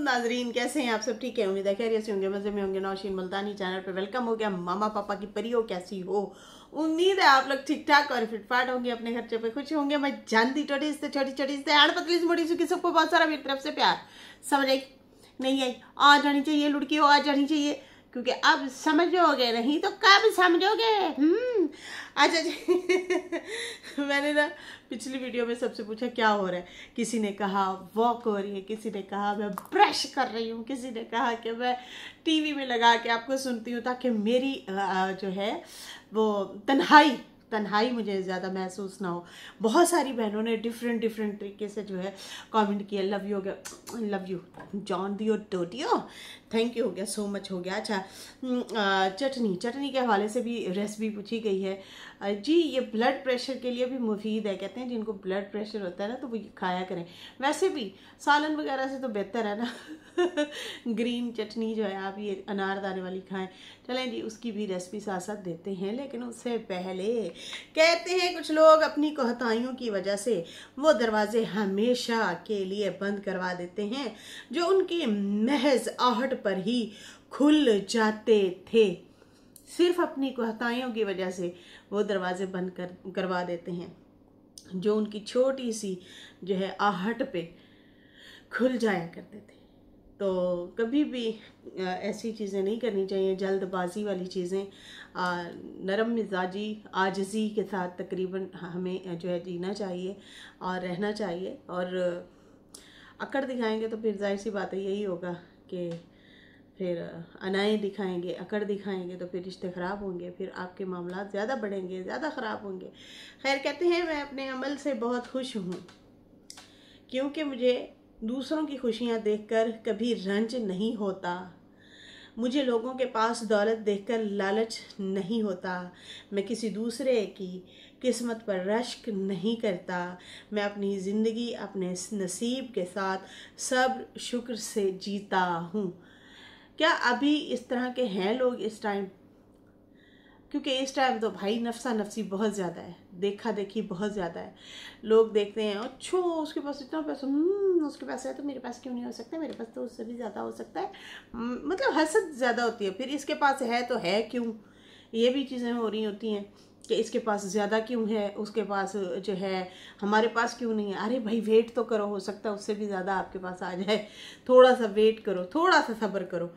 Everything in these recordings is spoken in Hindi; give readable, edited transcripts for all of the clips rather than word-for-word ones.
नाजरीन, कैसे हैं आप सब? ठीक है, उम्मीद है खैरियत से होंगे, मजे में होंगे। नौशीन मुल्तानी चैनल पे वेलकम हो गया। मामा पापा की परियों कैसी हो? उम्मीद है आप लोग ठीक ठाक और फिटफाट होंगे, अपने खर्चे पे खुश होंगे। मैं जानती छोटी से आड़ पतली से मोटी सुखी, सबको बहुत सारा मेरी तरफ से प्यार। समझ आई नहीं आई? आ जानी चाहिए लुड़की हो, आ जानी चाहिए, क्योंकि अब समझोगे नहीं तो कब समझोगे। अच्छा जी मैंने ना पिछली वीडियो में सबसे पूछा क्या हो रहा है। किसी ने कहा वॉक हो रही है, किसी ने कहा मैं ब्रश कर रही हूँ, किसी ने कहा कि मैं टीवी में लगा के आपको सुनती हूँ ताकि मेरी जो है वो तन्हाई मुझे ज़्यादा महसूस ना हो। बहुत सारी बहनों ने डिफरेंट तरीके से जो है कमेंट किया। लव यू हो गया, लव यू जॉन दियो टोटियो, थैंक यू हो गया, सो मच हो गया। अच्छा, चटनी के हवाले से भी रेसिपी पूछी गई है जी। ये ब्लड प्रेशर के लिए भी मुफीद है, कहते हैं जिनको ब्लड प्रेशर होता है ना तो वो खाया करें। वैसे भी सालन वगैरह से तो बेहतर है ना ग्रीन चटनी जो है आप ये अनारदाने वाली खाएं। चलें जी, उसकी भी रेसिपी साथ साथ देते हैं, लेकिन उससे पहले कहते हैं कुछ लोग अपनी कोताहियों की वजह से वो दरवाजे हमेशा के लिए बंद करवा देते हैं जो उनकी महज आहट पर ही खुल जाते थे। सिर्फ अपनी कोताहियों की वजह से वो दरवाजे बंद करवा देते हैं जो उनकी छोटी सी जो है आहट पे खुल जाया करते थे। तो कभी भी ऐसी चीज़ें नहीं करनी चाहिए, जल्दबाजी वाली चीज़ें। नरम मिजाजी आजिज़ी के साथ तकरीबन हमें जो है जीना चाहिए और रहना चाहिए। और अकड़ दिखाएंगे तो फिर जाहिर सी बात है यही होगा कि फिर अनाएँ दिखाएंगे, अकड़ दिखाएंगे तो फिर रिश्ते ख़राब होंगे, फिर आपके मामला ज़्यादा बढ़ेंगे, ज़्यादा ख़राब होंगे। खैर, कहते हैं मैं अपने अमल से बहुत खुश हूँ क्योंकि मुझे दूसरों की खुशियाँ देखकर कभी रंज नहीं होता। मुझे लोगों के पास दौलत देखकर लालच नहीं होता। मैं किसी दूसरे की किस्मत पर रश्क नहीं करता। मैं अपनी ज़िंदगी अपने नसीब के साथ सब्र शुक्र से जीता हूँ। क्या अभी इस तरह के हैं लोग इस टाइम? क्योंकि इस टाइम तो भाई नफसा नफसी बहुत ज़्यादा है, देखा देखी बहुत ज़्यादा है। लोग देखते हैं अच्छा उसके पास इतना पैसा, उसके पास है तो मेरे पास क्यों नहीं हो सकता, मेरे पास तो उससे भी ज़्यादा हो सकता है। मतलब हसद ज़्यादा होती है। फिर इसके पास है तो है क्यों, ये भी चीज़ें हो रही होती हैं कि इसके पास ज़्यादा क्यों है, उसके पास जो है हमारे पास क्यों नहीं है। अरे भाई वेट तो करो, हो सकता है उससे भी ज़्यादा आपके पास आ जाए। थोड़ा सा वेट करो, थोड़ा सा सब्र करो,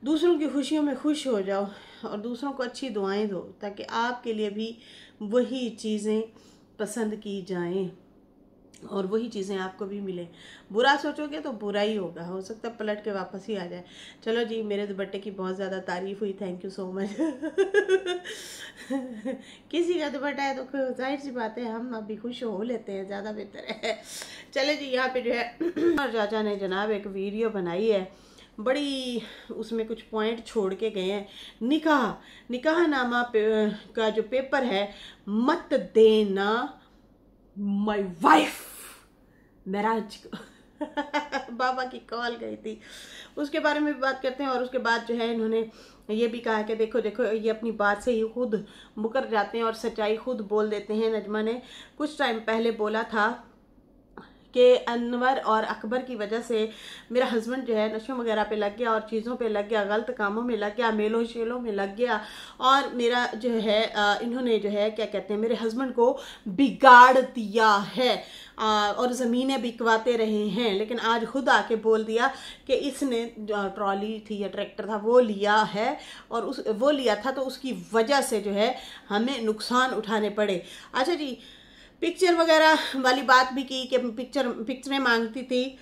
दूसरों की खुशियों में खुश हो जाओ और दूसरों को अच्छी दुआएं दो ताकि आपके लिए भी वही चीज़ें पसंद की जाएं और वही चीज़ें आपको भी मिलें। बुरा सोचोगे तो बुरा ही होगा, हो सकता है पलट के वापस ही आ जाए। चलो जी, मेरे दुपट्टे की बहुत ज़्यादा तारीफ हुई, थैंक यू सो मच किसी का दुपट्टा है तो जाहिर सी बात है हम अभी खुश हो लेते हैं, ज़्यादा बेहतर है। चले जी, यहाँ पे जो है और चाचा ने जनाब एक वीडियो बनाई है, बड़ी उसमें कुछ पॉइंट छोड़ के गए हैं। निकाह नामा का जो पेपर है, मत देना माय वाइफ महराज को बाबा की कॉल गई थी, उसके बारे में भी बात करते हैं। और उसके बाद जो है इन्होंने ये भी कहा कि देखो ये अपनी बात से ही खुद मुकर जाते हैं और सच्चाई खुद बोल देते हैं। नजमा ने कुछ टाइम पहले बोला था कि अनवर और अकबर की वजह से मेरा हस्बैंड जो है नशों वगैरह पे लग गया और चीज़ों पे लग गया, गलत कामों में लग गया, मेलों शेलों में लग गया और मेरा जो है इन्होंने जो है क्या कहते हैं मेरे हस्बैंड को बिगाड़ दिया है और ज़मीनें बिकवाते रहे हैं। लेकिन आज खुद आके बोल दिया कि इसने जो ट्रॉली थी या ट्रैक्टर था वो लिया है और वो लिया था तो उसकी वजह से जो है हमें नुकसान उठाने पड़े। अच्छा जी, पिक्चर वगैरह वाली बात भी की कि पिक्चरें मांगती थी,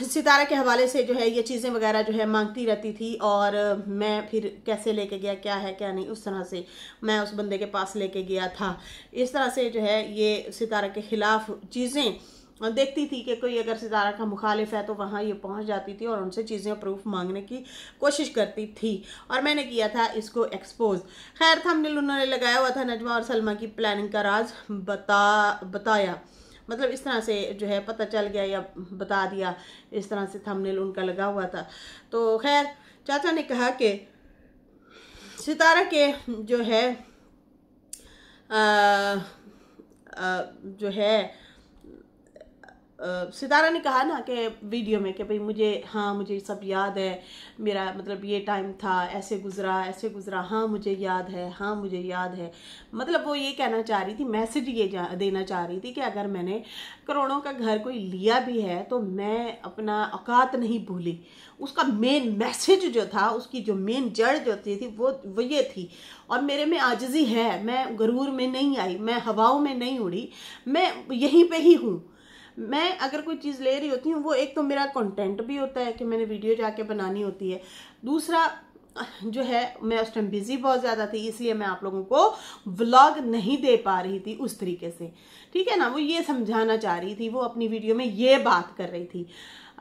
सितारा के हवाले से जो है ये चीज़ें वगैरह जो है मांगती रहती थी और मैं फिर कैसे लेके गया, क्या है क्या नहीं, उस तरह से मैं उस बंदे के पास लेके गया था। इस तरह से जो है ये सितारा के ख़िलाफ़ चीज़ें देखती थी कि कोई अगर सितारा का मुखालिफ है तो वहाँ ये पहुँच जाती थी और उनसे चीज़ें प्रूफ मांगने की कोशिश करती थी और मैंने किया था इसको एक्सपोज। खैर, थंबनेल उन्होंने लगाया हुआ था नजमा और सलमा की प्लानिंग का राज बताया, मतलब इस तरह से जो है पता चल गया या बता दिया, इस तरह से थंबनेल उनका लगा हुआ था। तो खैर, चाचा ने कहा कि सितारा के जो है जो है सितारा ने कहा ना कि वीडियो में कि भाई मुझे सब याद है, मेरा मतलब ये टाइम था, ऐसे गुज़रा, हाँ मुझे याद है, हाँ मुझे याद है। मतलब वो ये कहना चाह रही थी, मैसेज ये देना चाह रही थी कि अगर मैंने करोड़ों का घर कोई लिया भी है तो मैं अपना औकात नहीं भूली। उसका मेन मैसेज जो था, उसकी जो मेन जड़ जो थी वो ये थी। और मेरे में आजिज़ी है, मैं गरूर में नहीं आई, मैं हवाओं में नहीं उड़ी, मैं यहीं पे ही हूँ। मैं अगर कोई चीज़ ले रही होती हूँ, वो एक तो मेरा कंटेंट भी होता है कि मैंने वीडियो जाके बनानी होती है, दूसरा जो है मैं उस टाइम बिजी बहुत ज़्यादा थी, इसलिए मैं आप लोगों को व्लॉग नहीं दे पा रही थी उस तरीके से, ठीक है ना। वो ये समझाना चाह रही थी, वो अपनी वीडियो में ये बात कर रही थी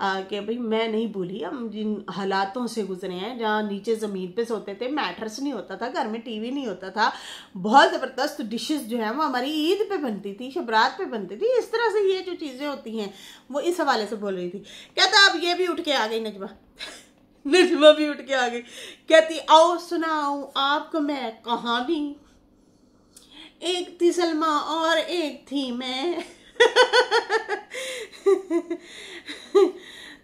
कि भाई मैं नहीं भूली, हम जिन हालातों से गुजरे हैं, जहाँ नीचे ज़मीन पे सोते थे, मैटर्स नहीं होता था, घर में टीवी नहीं होता था, बहुत ज़बरदस्त डिशेस जो है वो हमारी ईद पे बनती थी, शबरात पे बनती थी, इस तरह से ये जो चीज़ें होती हैं वो इस हवाले से बोल रही थी। कहता अब ये भी उठ के आ गई नजमा नजमा भी उठ के आ गई, कहती आओ सुनाऊं आपको मैं कहानी, एक थी सलमा और एक थी मैं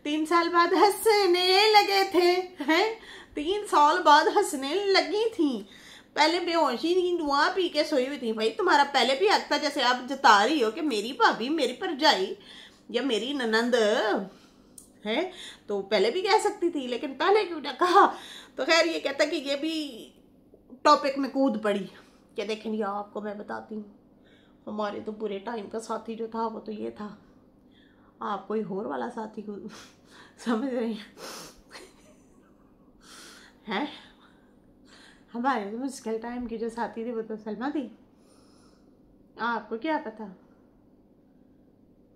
3 साल बाद हंसने लगे थे, हैं 3 साल बाद हंसने लगी थी, पहले बेहोशी की दुआ पी के सोई हुई थी। भाई तुम्हारा पहले भी हक था, जैसे आप जता रही हो कि मेरी भाभी, मेरी परजाई या मेरी ननंद है, तो पहले भी कह सकती थी, लेकिन पहले क्यों ना कहा। तो खैर ये कहता कि ये भी टॉपिक में कूद पड़ी कि देखें ये आपको मैं बताती हूँ, हमारे तो पूरे टाइम का साथी जो था वो तो ये था, आप कोई और वाला साथी को समझ रहे हैं। हमारे तो मुश्किल टाइम की जो साथी थी वो तो सलमा थी, आपको क्या पता,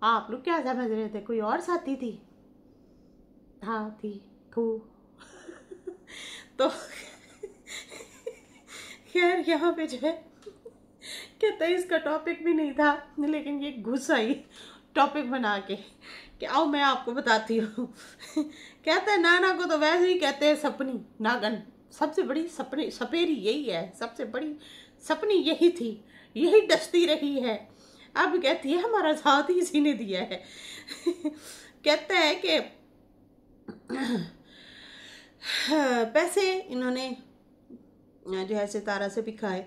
आप लोग क्या समझ रहे थे, कोई और साथी थी, हाँ थी तो खैर यहाँ पे जो है कहता है इसका टॉपिक भी नहीं था, लेकिन ये घुस आई टॉपिक बना के कि आओ मैं आपको बताती हूँ कहता है नाना को तो वैसे ही कहते हैं सपनी नागन, सबसे बड़ी सपनी सपेरी यही है, सबसे बड़ी सपनी यही थी, यही डसती रही है, अब कहती है हमारा साथ ही इसी ने दिया है कहता है कि पैसे इन्होंने जो है सितारा से भी खाए,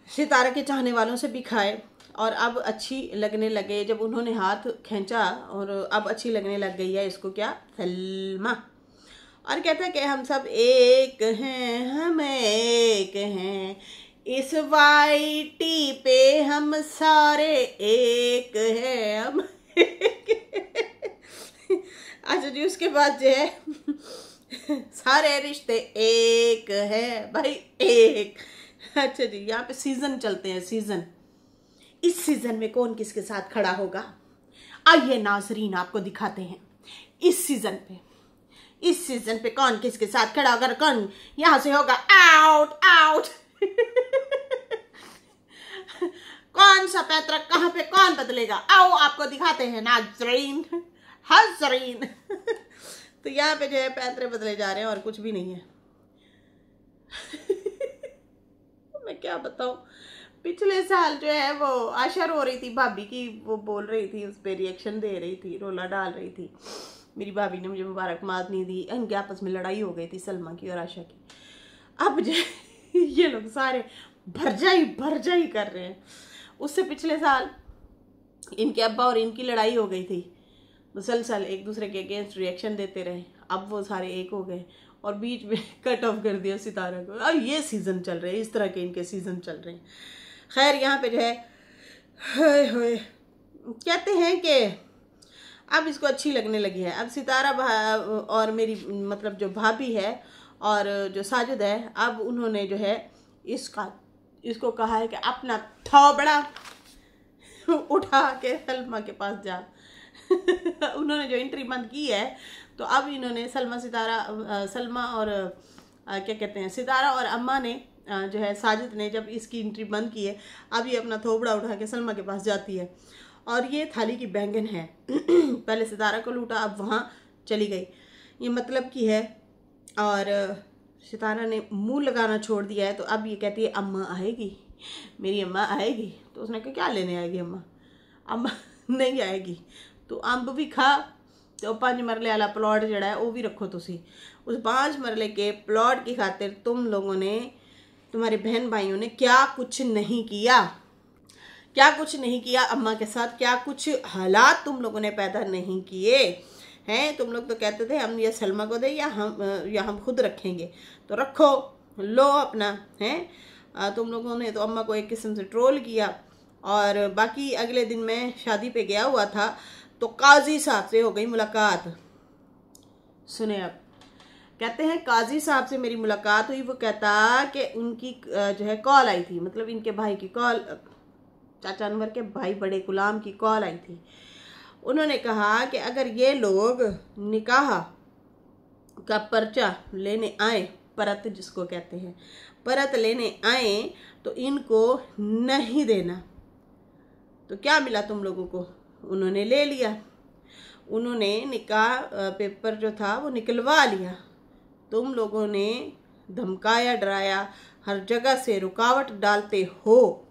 सितारा के चाहने वालों से भी खाए, और अब अच्छी लगने लगे, जब उन्होंने हाथ खींचा और अब अच्छी लगने लग गई है इसको, क्या सलमा। और कहता है कि हम सब एक हैं, हम एक हैं, इस वाईटी पे हम सारे एक हैं, हम अच्छा जी, उसके बाद जो है सारे रिश्ते एक है भाई, एक। अच्छा जी, यहाँ पे सीजन चलते हैं, सीजन, इस सीजन में कौन किसके साथ खड़ा होगा, आइए नाजरीन आपको दिखाते हैं इस सीजन पे कौन किसके साथ खड़ा होगा, कौन यहाँ से होगा आउट आउट कौन सा पैतरा कहाँ पे कौन बदलेगा, आओ आपको दिखाते हैं नाजरीन हाजरीन तो यहाँ पे जो है पैतरे बदले जा रहे हैं और कुछ भी नहीं है मैं क्या बताऊं, पिछले साल जो है वो आशा रो रही थी भाभी की, वो बोल रही थी, उस पर रिएक्शन दे रही थी, रोला डाल रही थी, मेरी भाभी ने मुझे मुबारकबाद नहीं दी, इनके आपस में लड़ाई हो गई थी सलमा की और आशा की। अब जो ये लोग सारे भरजाई कर रहे हैं। उससे पिछले साल इनके अब्बा और इनकी लड़ाई हो गई थी, मुसलसल एक दूसरे के अगेंस्ट रिएक्शन देते रहे, अब वो सारे एक हो गए और बीच में कट ऑफ कर दिया सितारा को। अब ये सीज़न चल रहे हैं, इस तरह के इनके सीज़न चल रहे हैं। खैर यहाँ पे जो है होए कहते हैं कि अब इसको अच्छी लगने लगी है, अब सितारा और मेरी मतलब जो भाभी है और जो साजिद है, अब उन्होंने जो है इसको कहा है कि अपना थोबड़ा उठा के सलमा के पास जा उन्होंने जो एंट्री बंद की है, तो अब इन्होंने सलमा और क्या कहते हैं सितारा और अम्मा ने जो है साजिद ने जब इसकी एंट्री बंद की है, अब ये अपना थोबड़ा उठा के सलमा के पास जाती है और ये थाली की बैंगन है पहले सितारा को लूटा, अब वहाँ चली गई, ये मतलब की है। और सितारा ने मुंह लगाना छोड़ दिया है, तो अब ये कहती है अम्मा आएगी, मेरी अम्मा आएगी। तो उसने कहा क्या लेने आएगी अम्मा नहीं आएगी, तू अंब भी खा तो 5 मरले वाला प्लॉट जड़ा है वो भी रखो तुसी। उस 5 मरले के प्लॉट की खातिर तुम लोगों ने, तुम्हारे बहन भाइयों ने क्या कुछ नहीं किया, क्या कुछ नहीं किया अम्मा के साथ, क्या कुछ हालात तुम लोगों ने पैदा नहीं किए हैं। तुम लोग तो कहते थे हम ये सलमा को दे या हम खुद रखेंगे, तो रखो, लो अपना है। तुम लोगों ने तो अम्मा को एक किस्म से ट्रोल किया। और बाकी अगले दिन मैं शादी पे गया हुआ था तो काजी साहब से हो गई मुलाकात। सुने अब, कहते हैं काजी साहब से मेरी मुलाकात हुई। वो कहता कि उनकी जो है कॉल आई थी, मतलब इनके भाई की कॉल, चाचा अनवर के भाई बड़े गुलाम की कॉल आई थी। उन्होंने कहा कि अगर ये लोग निकाह का पर्चा लेने आए, परत जिसको कहते हैं, परत लेने आए तो इनको नहीं देना। तो क्या मिला तुम लोगों को? उन्होंने ले लिया, उन्होंने निकाह पेपर जो था वो निकलवा लिया। तुम लोगों ने धमकाया, डराया, हर जगह से रुकावट डालते हो,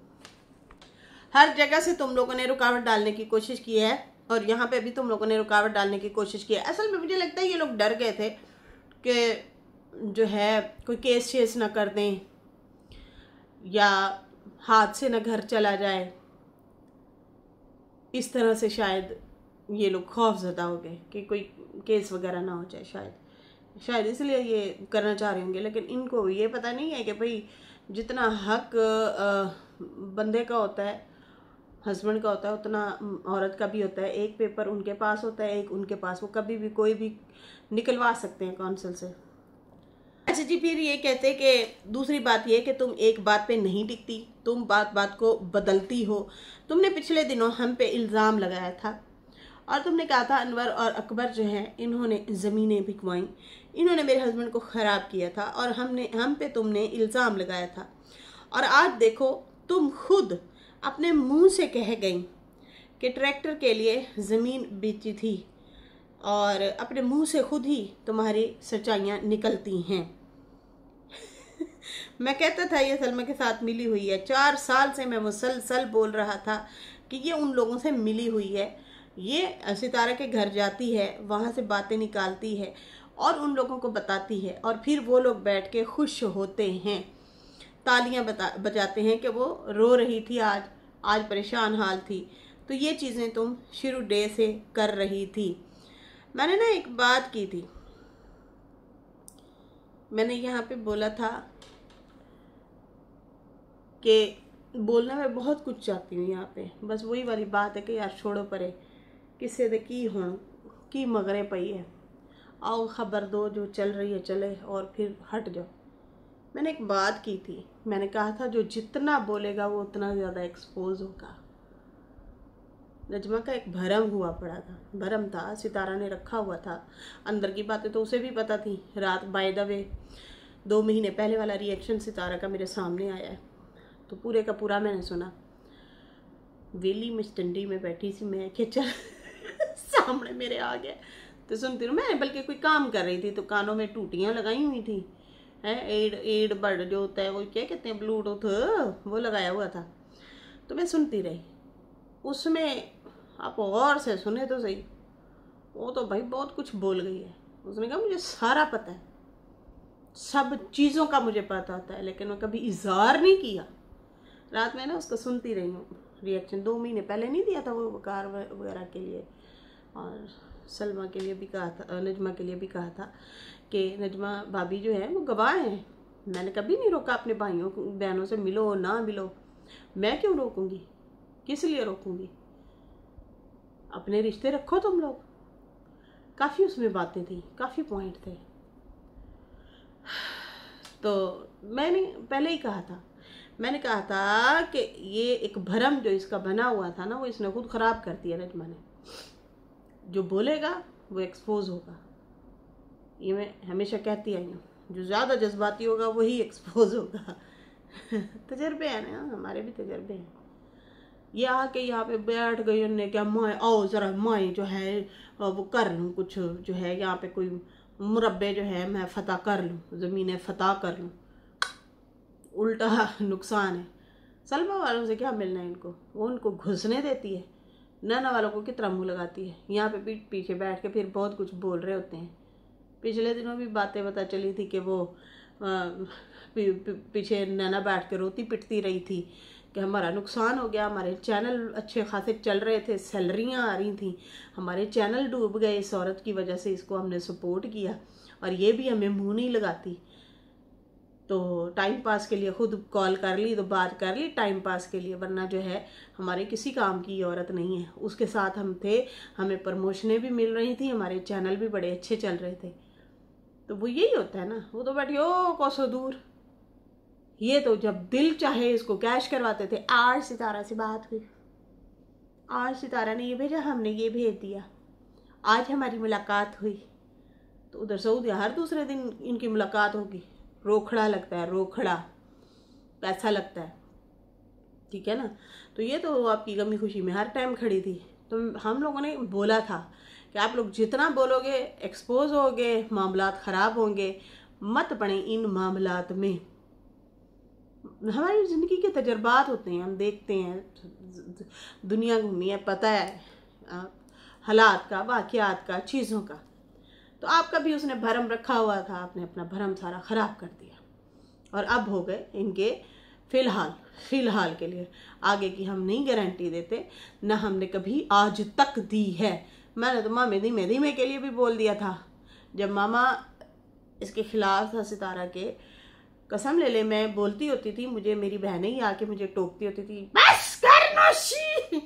हर जगह से तुम लोगों ने रुकावट डालने की कोशिश की है और यहाँ पे भी तुम लोगों ने रुकावट डालने की कोशिश की है। असल में मुझे लगता है ये लोग डर गए थे कि जो है कोई केस शेस ना कर दें या हाथ से ना घर चला जाए, इस तरह से शायद ये लोग खौफजदा हो गए कि कोई केस वगैरह ना हो जाए, शायद इसलिए ये करना चाह रहे होंगे। लेकिन इनको ये पता नहीं है कि भाई जितना हक बंदे का होता है, हस्बैंड का होता है, उतना औरत का भी होता है। एक पेपर उनके पास होता है, एक उनके पास, वो कभी भी कोई भी निकलवा सकते हैं कौंसिल से। अच्छा जी, फिर ये कहते हैं कि दूसरी बात ये कि तुम एक बात पे नहीं टिकती, तुम बात बात को बदलती हो। तुमने पिछले दिनों हम पे इल्ज़ाम लगाया था और तुमने कहा था अनवर और अकबर जो हैं इन्होंने ज़मीनें बिकवाईं, इन्होंने मेरे हस्बैंड को ख़राब किया था और हम पे तुमने इल्ज़ाम लगाया था। और आज देखो तुम खुद अपने मुंह से कह गई कि ट्रैक्टर के लिए ज़मीन बेची थी और अपने मुंह से खुद ही तुम्हारी सच्चाइयाँ निकलती हैं। मैं कहता था ये सलमा के साथ मिली हुई है, 4 साल से मैं मुसलसल बोल रहा था कि ये उन लोगों से मिली हुई है। ये सितारा के घर जाती है, वहाँ से बातें निकालती है और उन लोगों को बताती है और फिर वो लोग बैठ के खुश होते हैं, तालियां बजाते हैं कि वो रो रही थी, आज परेशान हाल थी। तो ये चीज़ें तुम शुरू डे से कर रही थी। मैंने ना एक बात की थी, मैंने यहाँ पे बोला था कि बोलना मैं बहुत कुछ चाहती हूँ यहाँ पे, बस वही वाली बात है कि यार छोड़ो परे, किसे दे की हों की मगरे पई है, आओ खबर दो, जो चल रही है चले और फिर हट जाओ। मैंने एक बात की थी, मैंने कहा था जो जितना बोलेगा वो उतना ज़्यादा एक्सपोज होगा। नजमा का एक भरम हुआ पड़ा था, भरम था, सितारा ने रखा हुआ था। अंदर की बातें तो उसे भी पता थी। रात बाय द वे 2 महीने पहले वाला रिएक्शन सितारा का मेरे सामने आया है, तो पूरे का पूरा मैंने सुना। वेली मिस्टंडी में बैठी सी मैं कि चल सामने मेरे आ गया तो सुनती रहूँ। मैं बल्कि कोई काम कर रही थी तो कानों में टूटियाँ लगाई हुई थी, है एड बर्ड जो होता है, वो क्या कहते हैं, ब्लूटूथ, वो लगाया हुआ था। तो मैं सुनती रही। उसमें आप और से सुने तो सही, वो तो भाई बहुत कुछ बोल गई है। उसने कहा मुझे सारा पता है, सब चीज़ों का मुझे पता होता है, लेकिन मैं कभी इजहार नहीं किया। रात में ना उसको सुनती रही हूँ रिएक्शन। 2 महीने पहले नहीं दिया था वो कार वगैरह के लिए, और सलमा के लिए भी कहा था, नजमा के लिए भी कहा था कि नजमा भाभी जो है वो गवाह हैं। मैंने कभी नहीं रोका अपने भाइयों बहनों से मिलो ना मिलो। मैं क्यों रोकूंगी, किस लिए रोकूंगी? अपने रिश्ते रखो तुम लोग। काफ़ी उसमें बातें थी, काफ़ी पॉइंट थे। तो मैंने पहले ही कहा था, मैंने कहा था कि ये एक भरम जो इसका बना हुआ था ना, वो इसने खुद ख़राब कर दिया नजमा ने। जो बोलेगा वो एक्सपोज होगा, ये मैं हमेशा कहती आई हूँ। जो ज़्यादा जज्बाती होगा वही एक्सपोज होगा। तजर्बे हैं ना, हमारे भी तजर्बे हैं। ये आके यहाँ पे बैठ गई, उन्होंने क्या माए आओ ज़रा माए जो है वो कर लूँ कुछ, जो है यहाँ पे कोई मुरब्बे जो है मैं फतह कर लूँ, ज़मीनें फतह कर लूँ। उल्टा नुकसान है। सलमा वालों से क्या मिलना है इनको, वो उनको घुसने देती है नाना वालों को कितना मुँह लगाती है, यहाँ पे पीठ पीछे बैठ के फिर बहुत कुछ बोल रहे होते हैं। पिछले दिनों भी बातें पता चली थी कि वो पीछे नाना बैठ के रोती पिटती रही थी कि हमारा नुकसान हो गया, हमारे चैनल अच्छे खासे चल रहे थे, सैलरियाँ आ रही थी, हमारे चैनल डूब गए इस औरत की वजह से, इसको हमने सपोर्ट किया और ये भी हमें मुंह नहीं लगाती। तो टाइम पास के लिए खुद कॉल कर ली तो बात कर ली टाइम पास के लिए, वरना जो है हमारे किसी काम की औरत नहीं है। उसके साथ हम थे, हमें प्रमोशनें भी मिल रही थी, हमारे चैनल भी बड़े अच्छे चल रहे थे। तो वो यही होता है ना, वो तो बैठी ओ कोसों दूर। ये तो जब दिल चाहे इसको कैश करवाते थे। आज सितारा से बात हुई, आज सितारा ने ये भेजा, हमने ये भेज दिया, आज हमारी मुलाकात हुई। तो उधर सऊदी हर दूसरे दिन इनकी मुलाकात होगी, रोखड़ा लगता है, रोखड़ा पैसा लगता है, ठीक है ना। तो ये तो आपकी गमी खुशी में हर टाइम खड़ी थी। तो हम लोगों ने बोला था कि आप लोग जितना बोलोगे एक्सपोज होगे, मामलात ख़राब होंगे, मत पड़े इन मामलात में। हमारी ज़िंदगी के तजर्बात होते हैं, हम देखते हैं, दुनिया घूमी है, पता है हालात का, वाक़यात का, चीज़ों का। तो आपका भी उसने भरम रखा हुआ था, आपने अपना भरम सारा ख़राब कर दिया और अब हो गए इनके फ़िलहाल के लिए। आगे की हम नहीं गारंटी देते, ना हमने कभी आज तक दी है। मैंने तो माँ धीमे के लिए भी बोल दिया था, जब मामा इसके खिलाफ था सितारा के, कसम ले ले मैं बोलती होती थी, मुझे मेरी बहनें ही आके मुझे टोकती होती थी, बस कर नौशी।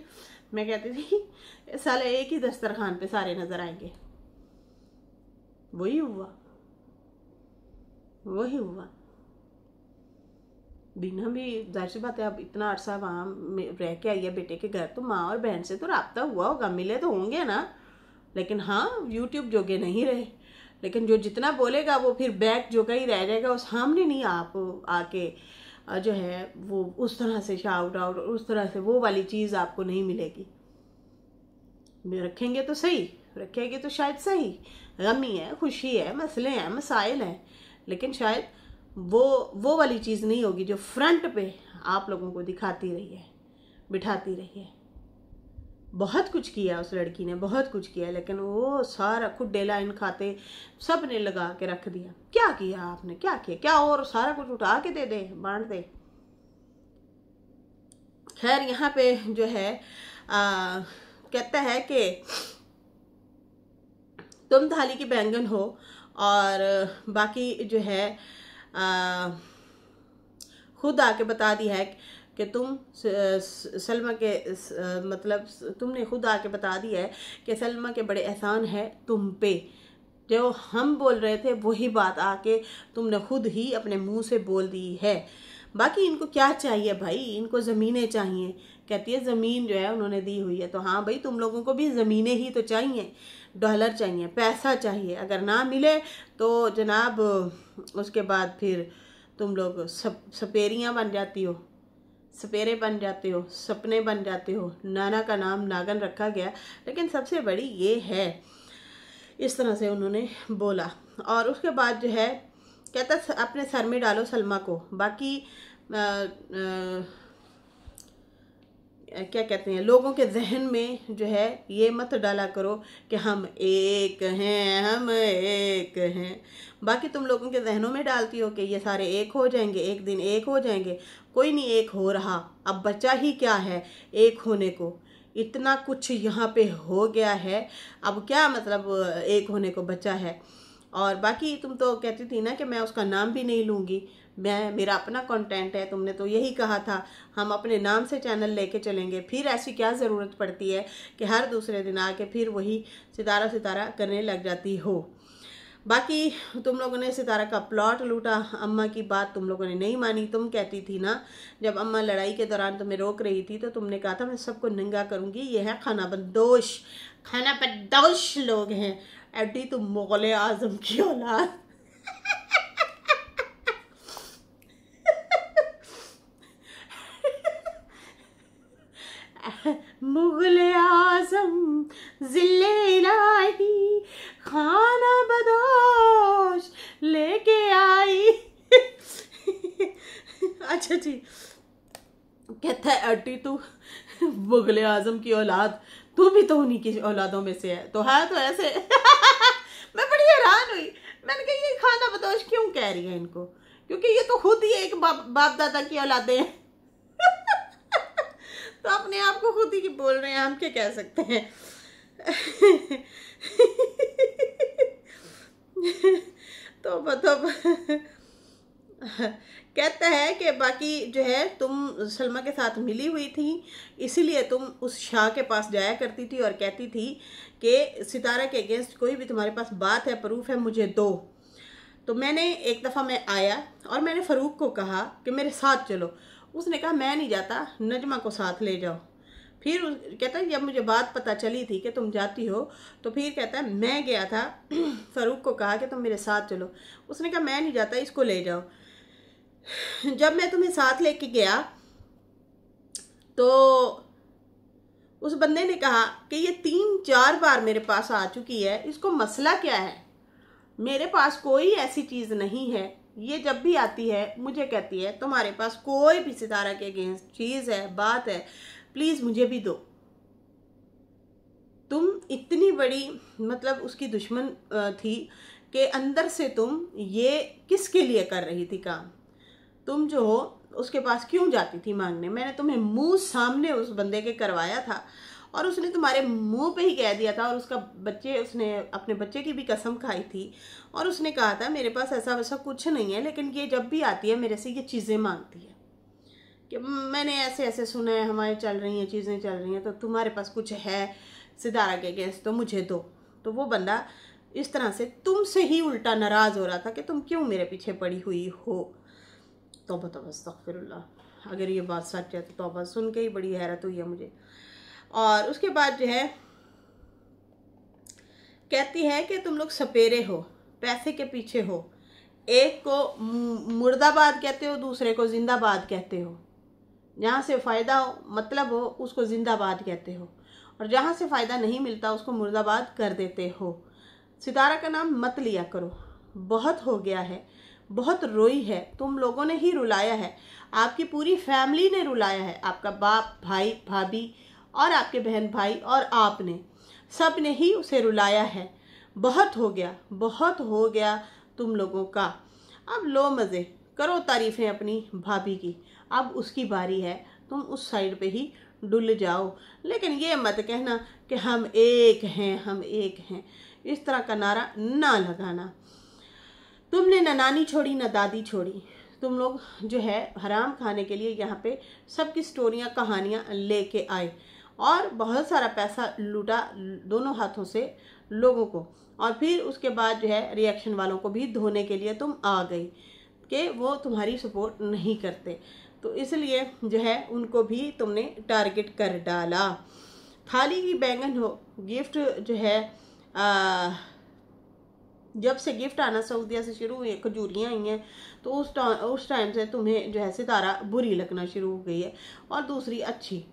मैं कहती थी साले एक ही दस्तरखान पे सारे नजर आएंगे। वही हुआ। दीना भी जाहिर सी बात है, अब इतना अरसा वहाँ रह के आई है बेटे के घर, तो माँ और बहन से तो राब्ता हुआ होगा, मिले तो होंगे ना। लेकिन हाँ, यूट्यूब जोगे नहीं रहे। लेकिन जो जितना बोलेगा वो फिर बैक जो ही रह जाएगा, उस सामने नहीं आप आके जो है वो उस तरह से शाउट आउट, उस तरह से वो वाली चीज़ आपको नहीं मिलेगी। रखेंगे तो सही, रखेंगे तो शायद सही, गमी है, खुशी है, मसले हैं, मसाइल हैं, लेकिन शायद वो वाली चीज़ नहीं होगी जो फ्रंट पे आप लोगों को दिखाती रही है, बिठाती रही है। बहुत कुछ किया उस लड़की ने, बहुत कुछ किया, लेकिन वो सारा खुद डेला इन खाते सब ने लगा के रख दिया। क्या किया आपने, क्या किया, क्या और सारा कुछ उठा के दे दे, बांट दे। खैर यहाँ पे जो है कहता है कि तुम थाली की बैंगन हो और बाकी जो है खुद आके बता दिया है कि तुम सलमा के मतलब तुमने खुद आके बता दिया है कि सलमा के बड़े एहसान है तुम पे। जो हम बोल रहे थे वही बात आके तुमने खुद ही अपने मुंह से बोल दी है। बाकी इनको क्या चाहिए भाई, इनको ज़मीनें चाहिए। कहती है ज़मीन जो है उन्होंने दी हुई है, तो हाँ भाई तुम लोगों को भी ज़मीनें ही तो चाहिए, डॉलर चाहिए, पैसा चाहिए। अगर ना मिले तो जनाब उसके बाद फिर तुम लोग सपेरियाँ बन जाती हो, सपेरे बन जाते हो, सपने बन जाते हो। नाना का नाम नागन रखा गया, लेकिन सबसे बड़ी ये है, इस तरह से उन्होंने बोला। और उसके बाद जो है कहता अपने सर में डालो सलमा को। बाकी क्या कहते हैं, लोगों के जहन में जो है ये मत डाला करो कि हम एक हैं, हम एक हैं। बाकी तुम लोगों के जहनों में डालती हो कि ये सारे एक हो जाएंगे, एक दिन एक हो जाएंगे। कोई नहीं एक हो रहा, अब बचा ही क्या है एक होने को। इतना कुछ यहाँ पे हो गया है, अब क्या मतलब एक होने को बचा है। और बाकी तुम तो कहती थी ना कि मैं उसका नाम भी नहीं लूँगी, मेरा अपना कंटेंट है। तुमने तो यही कहा था हम अपने नाम से चैनल लेके चलेंगे। फिर ऐसी क्या ज़रूरत पड़ती है कि हर दूसरे दिन आके फिर वही सितारा करने लग जाती हो। बाकी तुम लोगों ने सितारा का प्लॉट लूटा, अम्मा की बात तुम लोगों ने नहीं मानी। तुम कहती थी ना, जब अम्मा लड़ाई के दौरान तुम्हें रोक रही थी तो तुमने कहा था मैं सबको नंगा करूँगी, ये है खाना बदोश लोग हैं। एडी तुम मुग़ल आज़म की औलाद। मुग़ल आज़म ज़िल्ले इलाही खाना बदोश लेके आई। अच्छा जी, कहता है अड्डी तू मुग़ल आज़म की औलाद, तू भी तो उन्हीं की औलादों में से है, तो है तो ऐसे। मैं बड़ी हैरान हुई, मैंने कहा ये खाना बदोश क्यों कह रही है इनको, क्योंकि ये तो खुद ही एक बाप दादा की औलादे हैं। तो अपने आप को खुद ही बोल रहे हैं, हम क्या कह सकते हैं। तो मतलब कहता है कि बाकी जो है तुम सलमा के साथ मिली हुई थी, इसीलिए तुम उस शाह के पास जाया करती थी और कहती थी कि सितारा के अगेंस्ट कोई भी तुम्हारे पास बात है, प्रूफ है, मुझे दो। तो मैंने एक दफ़ा मैं आया और मैंने फ़ारूक को कहा कि मेरे साथ चलो। उसने कहा मैं नहीं जाता, नजमा को साथ ले जाओ। फिर कहता है जब मुझे बात पता चली थी कि तुम जाती हो, तो फिर कहता है मैं गया था, फ़ारूक को कहा कि तुम मेरे साथ चलो। उसने कहा मैं नहीं जाता, इसको ले जाओ। जब मैं तुम्हें साथ लेके गया तो उस बंदे ने कहा कि ये 3-4 बार मेरे पास आ चुकी है, इसको मसला क्या है। मेरे पास कोई ऐसी चीज़ नहीं है, ये जब भी आती है मुझे कहती है तुम्हारे पास कोई भी सितारा के अगेंस्ट चीज़ है, बात है, प्लीज़ मुझे भी दो। तुम इतनी बड़ी मतलब उसकी दुश्मन थी कि अंदर से तुम ये किसके लिए कर रही थी काम। तुम जो हो उसके पास क्यों जाती थी मांगने। मैंने तुम्हें मुंह सामने उस बंदे के करवाया था और उसने तुम्हारे मुंह पे ही कह दिया था, और उसने अपने बच्चे की भी कसम खाई थी और उसने कहा था मेरे पास ऐसा वैसा कुछ नहीं है, लेकिन ये जब भी आती है मेरे से ये चीज़ें मांगती है कि मैंने ऐसे ऐसे सुना है, हमारे चल रही हैं चीज़ें चल रही हैं, तो तुम्हारे पास कुछ है सितारा के अगेंस्ट तो मुझे दो। तो वो बंदा इस तरह से तुमसे ही उल्टा नाराज़ हो रहा था कि तुम क्यों मेरे पीछे पड़ी हुई हो। तौबा तौबा अस्तगफिरुल्लाह, अगर ये बात सच है तो तौबा, सुन के ही बड़ी हैरत हुई है मुझे। और उसके बाद जो है कहती है कि तुम लोग सपेरे हो, पैसे के पीछे हो, एक को मुर्दाबाद कहते हो, दूसरे को जिंदाबाद कहते हो। जहाँ से फ़ायदा हो मतलब हो उसको जिंदाबाद कहते हो, और जहाँ से फ़ायदा नहीं मिलता उसको मुर्दाबाद कर देते हो। सितारा का नाम मत लिया करो, बहुत हो गया है, बहुत रोई है, तुम लोगों ने ही रुलाया है, आपकी पूरी फैमिली ने रुलाया है, आपका बाप, भाई, भाभी और आपके बहन भाई और आपने, सब ने ही उसे रुलाया है। बहुत हो गया, बहुत हो गया तुम लोगों का। अब लो मज़े करो, तारीफ़ें अपनी भाभी की, अब उसकी बारी है, तुम उस साइड पे ही डुल जाओ। लेकिन ये मत कहना कि हम एक हैं, हम एक हैं, इस तरह का नारा ना लगाना। तुमने न नानी छोड़ी न दादी छोड़ी, तुम लोग जो है हराम खाने के लिए यहाँ पे सबकी स्टोरियाँ कहानियाँ लेके आए और बहुत सारा पैसा लूटा दोनों हाथों से लोगों को, और फिर उसके बाद जो है रिएक्शन वालों को भी धोने के लिए तुम आ गई कि वो तुम्हारी सपोर्ट नहीं करते, तो इसलिए जो है उनको भी तुमने टारगेट कर डाला। थाली की बैंगन हो, गिफ्ट जो है जब से गिफ्ट आना सऊदिया से शुरू हुई, खजूरियाँ आई हैं, तो उस टाइम से तुम्हें जो है सितारा बुरी लगना शुरू हो गई है, और दूसरी अच्छी।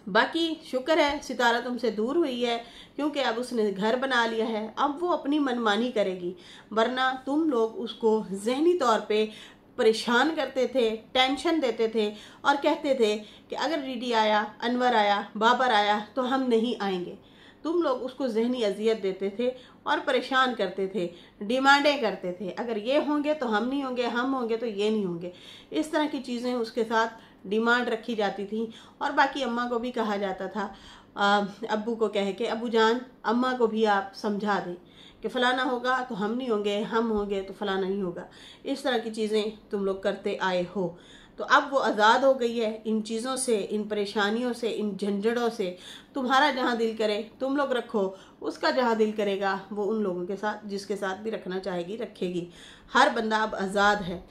बाकी शुक्र है सितारा तुमसे दूर हुई है, क्योंकि अब उसने घर बना लिया है, अब वो अपनी मनमानी करेगी, वरना तुम लोग उसको जहनी तौर पे परेशान करते थे, टेंशन देते थे और कहते थे कि अगर डीडी आया, अनवर आया, बाबर आया तो हम नहीं आएंगे। तुम लोग उसको जहनी अजियत देते थे और परेशान करते थे, डिमांडें करते थे, अगर ये होंगे तो हम नहीं होंगे, हम होंगे तो ये नहीं होंगे, इस तरह की चीज़ें उसके साथ डिमांड रखी जाती थी। और बाकी अम्मा को भी कहा जाता था, अब्बू को कह के, अब्बू जान अम्मा को भी आप समझा दें कि फ़लाना होगा तो हम नहीं होंगे, हम होंगे तो फ़लाना नहीं होगा। इस तरह की चीज़ें तुम लोग करते आए हो। तो अब वो आज़ाद हो गई है इन चीज़ों से, इन परेशानियों से, इन झंझटों से। तुम्हारा जहाँ दिल करे तुम लोग रखो, उसका जहाँ दिल करेगा वो उन लोगों के साथ जिसके साथ भी रखना चाहेगी रखेगी। हर बंदा अब आज़ाद है।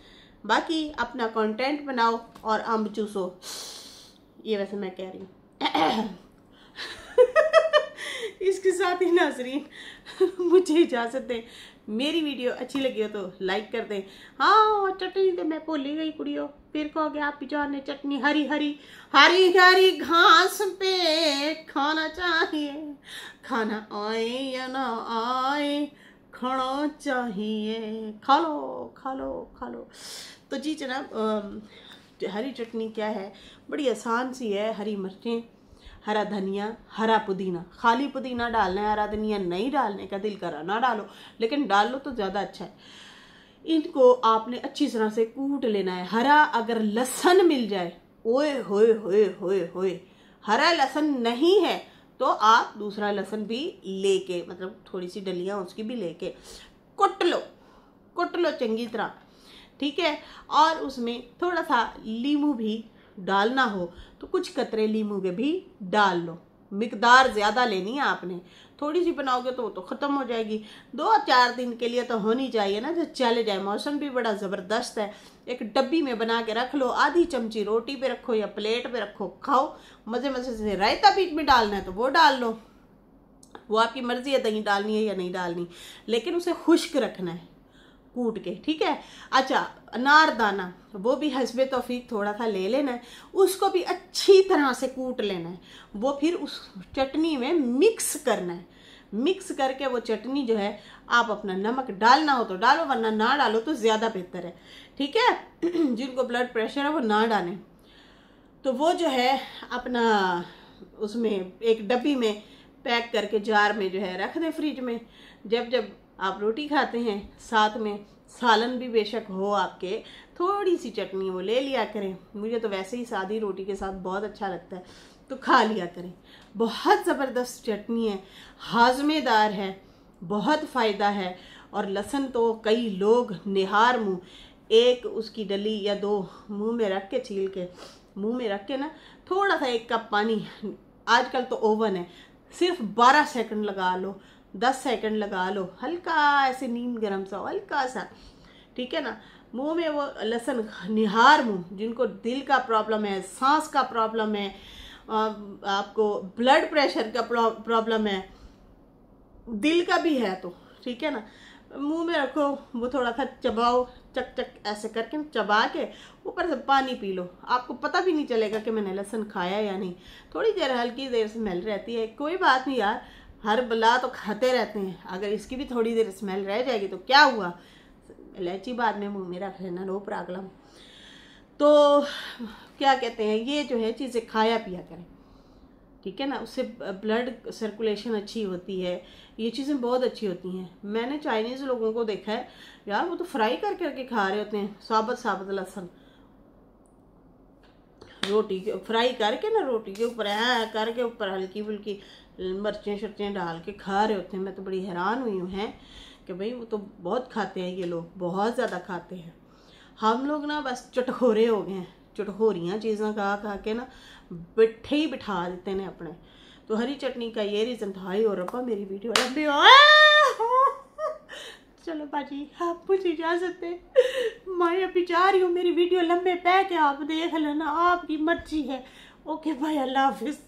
बाकी अपना कंटेंट बनाओ और अम्ब चूसो, ये वैसे मैं कह रही हूँ। इसके साथ ही नाज़रीन मुझे इजाज़त दें। मेरी वीडियो अच्छी लगी हो तो लाइक कर दें। हाँ, चटनी तो मैं भूल ही गई कुड़ियों, फिर कहोगे आप पिछाड़ ने चटनी हरी हरी हरी हरी घास पे खाना चाहिए, खाना आए या ना आए खाना चाहिए, खा लो खा लो खा लो। तो जी जनाब, हरी चटनी क्या है, बड़ी आसान सी है। हरी मिर्चें, हरा धनिया, हरा पुदीना, खाली पुदीना डालना है, हरा धनिया नहीं डालने का दिल करा ना डालो, लेकिन डाल लो तो ज़्यादा अच्छा है। इनको आपने अच्छी तरह से कूट लेना है। हरा अगर लहसुन मिल जाए, ओए होए होए होए होए, हरा लहसुन नहीं है तो आप दूसरा लहसुन भी लेके, मतलब थोड़ी सी डलियां उसकी भी लेके कुट लो चंगी तरह, ठीक है। और उसमें थोड़ा सा लींबू भी डालना हो तो कुछ कतरे लींबू के भी डाल लो। मिकदार ज़्यादा लेनी है आपने, थोड़ी सी बनाओगे तो वो तो ख़त्म हो जाएगी। 2-4 दिन के लिए तो होनी चाहिए ना, जो चले जाए। मौसम भी बड़ा ज़बरदस्त है। एक डब्बी में बना के रख लो, आधी चमची रोटी पे रखो या प्लेट पे रखो, खाओ मज़े मज़े से। रायता बीच में डालना है तो वो डाल लो, वो आपकी मर्जी है दही डालनी है या नहीं डालनी, लेकिन उसे खुश्क रखना है कूट के, ठीक है। अच्छा, अनारदाना वो भी हस्बे तौफीक थोड़ा सा ले लेना है, उसको भी अच्छी तरह से कूट लेना है। वो फिर उस चटनी में मिक्स करना है। मिक्स करके वो चटनी जो है, आप अपना नमक डालना हो तो डालो, वरना ना डालो तो ज़्यादा बेहतर है, ठीक है। जिनको ब्लड प्रेशर है वो ना डालें। तो वो जो है अपना उसमें एक डब्बी में पैक करके जार में जो है रख दें फ्रिज में। जब जब आप रोटी खाते हैं साथ में सालन भी बेशक हो आपके, थोड़ी सी चटनी वो ले लिया करें। मुझे तो वैसे ही सादी रोटी के साथ बहुत अच्छा लगता है, तो खा लिया करें। बहुत ज़बरदस्त चटनी है, हाजमेदार है, बहुत फ़ायदा है। और लहसुन तो कई लोग निहार मुँह, एक उसकी डली या 2 मुंह में रख के, छील के मुंह में रख के ना, थोड़ा सा 1 कप पानी, आजकल तो ओवन है, सिर्फ 12 सेकंड लगा लो, 10 सेकंड लगा लो, हल्का ऐसे नीम गरम सा हल्का सा, ठीक है ना। मुंह में वो लहसुन निहार मुंह, जिनको दिल का प्रॉब्लम है, सांस का प्रॉब्लम है, आपको ब्लड प्रेशर का प्रॉब्लम है, दिल का भी है, तो ठीक है ना, मुंह में रखो, वो थोड़ा सा चबाओ, चक चक ऐसे करके चबा के ऊपर से पानी पी लो। आपको पता भी नहीं चलेगा कि मैंने लहसुन खाया या नहीं। थोड़ी देर हल्की देर स्मेल रहती है, कोई बात नहीं यार, हर बला तो खाते रहते हैं। अगर इसकी भी थोड़ी देर स्मेल रह जाएगी तो क्या हुआ, इलायची बाद में मुंह में रख लेना, नो प्रॉब्लम। तो क्या कहते हैं, ये जो है चीज़ें खाया पिया करें, ठीक है ना, उससे ब्लड सर्कुलेशन अच्छी होती है, ये चीज़ें बहुत अच्छी होती हैं। मैंने चाइनीज़ लोगों को देखा है यार, वो तो फ्राई कर करके खा रहे होते हैं साबुत लहसुन, रोटी के फ्राई करके ना, रोटी के ऊपर करके ऊपर हल्की फुल्की मिर्चें शर्चें डाल के खा रहे होते हैं। मैं तो बड़ी हैरान हुई हूँ हैं कि भाई वो तो बहुत खाते हैं, ये लोग बहुत ज़्यादा खाते हैं। हम लोग ना बस चटखोरे हो गए हैं, चटखोरियाँ चीज़ें खा खा के ना बिठे ही बिठा देते हैं अपने। तो हरी चटनी का ये रीज़न था ही। और रब्बा मेरी वीडियो लंबी हो, चलो बाजी आप मुझे इजाज़त दें, मैं अभी जा रही हूँ, मेरी वीडियो लंबे पैक है, आप देख लेना, आपकी मर्जी है। ओके भाई, अल्लाह हाफिज़।